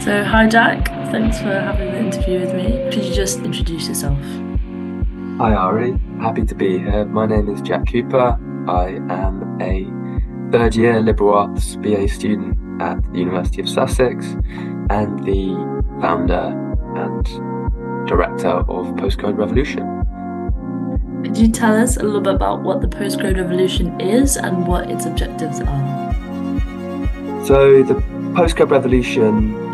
So, hi Jack, thanks for having the interview with me. Could you just introduce yourself? Hi Ari, happy to be here. My name is Jack Cooper. I am a third year liberal arts BA student at the University of Sussex and the founder and director of Postcode Revolution. Could you tell us a little bit about what the Postcode Revolution is and what its objectives are? So the Postcode Revolution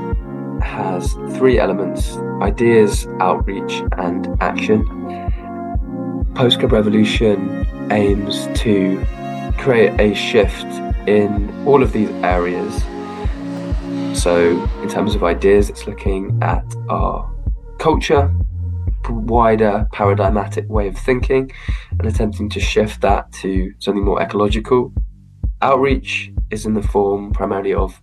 has three elements: ideas, outreach and action. Postcode Revolution aims to create a shift in all of these areas. So in terms of ideas, it's looking at our culture, wider paradigmatic way of thinking, and attempting to shift that to something more ecological. Outreach is in the form primarily of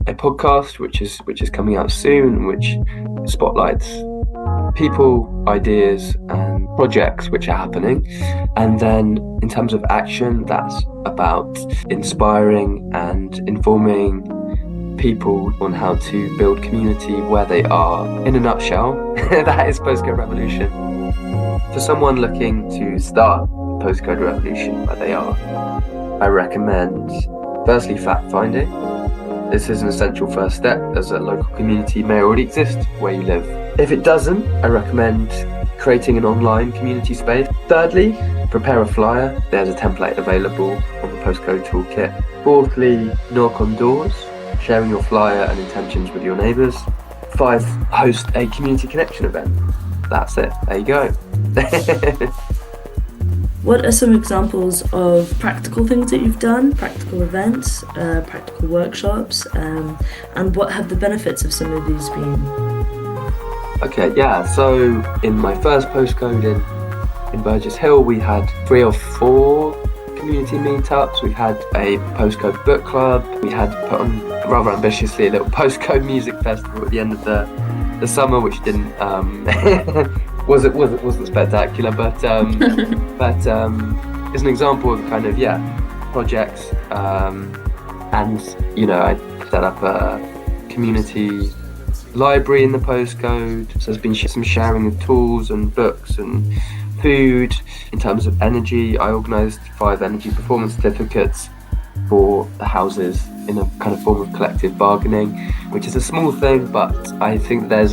a podcast which is coming out soon, which spotlights people, ideas and projects which are happening. And then in terms of action, that's about inspiring and informing people on how to build community where they are. In a nutshell, that is Postcode Revolution. For someone looking to start Postcode Revolution where they are, I recommend firstly fact-finding. This is an essential first step, as a local community may already exist where you live. If it doesn't, I recommend creating an online community space. Thirdly, prepare a flyer. There's a template available on the Postcode Toolkit. Fourthly, knock on doors, sharing your flyer and intentions with your neighbours. 5, host a community connection event. That's it. There you go. What are some examples of practical things that you've done, practical events, practical workshops, and what have the benefits of some of these been? Okay, yeah, so in my first postcode in Burgess Hill, we had 3 or 4 community meetups. We had a postcode book club. We had put on, rather ambitiously, a little postcode music festival at the end of the summer, which didn't wasn't spectacular, but it's an example of kind of projects, and I set up a community library in the postcode. So there's been some sharing of tools and books and food. In terms of energy, I organised 5 energy performance certificates for the houses in a kind of form of collective bargaining, which is a small thing, but I think there's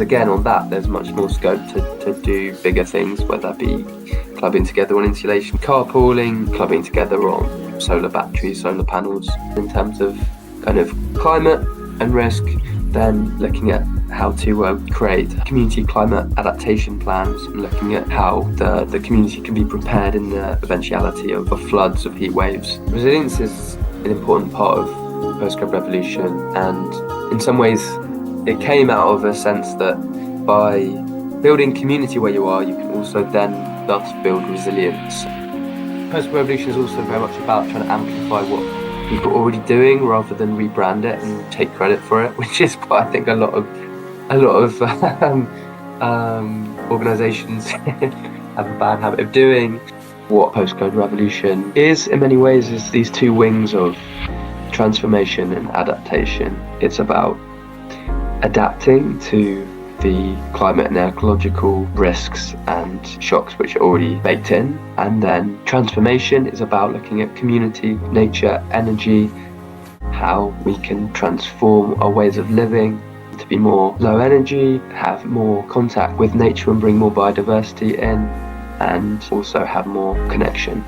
much more scope to do bigger things, whether that be clubbing together on insulation, carpooling, clubbing together on solar batteries, solar panels. In terms of kind of climate and risk, then looking at how to create community climate adaptation plans and looking at how the community can be prepared in the eventuality of floods, of heat waves. Resilience is an important part of Postcode Revolution, and in some ways it came out of a sense that by building community where you are, you can also then thus build resilience. Postcode Revolution is also very much about trying to amplify what people are already doing rather than rebrand it and take credit for it, which is what I think a lot of organisations have a bad habit of doing. What Postcode Revolution is in many ways is these 2 wings of transformation and adaptation. It's about adapting to the climate and ecological risks and shocks which are already baked in, and then transformation is about looking at community, nature, energy, how we can transform our ways of living to be more low energy, have more contact with nature and bring more biodiversity in, and also have more connection.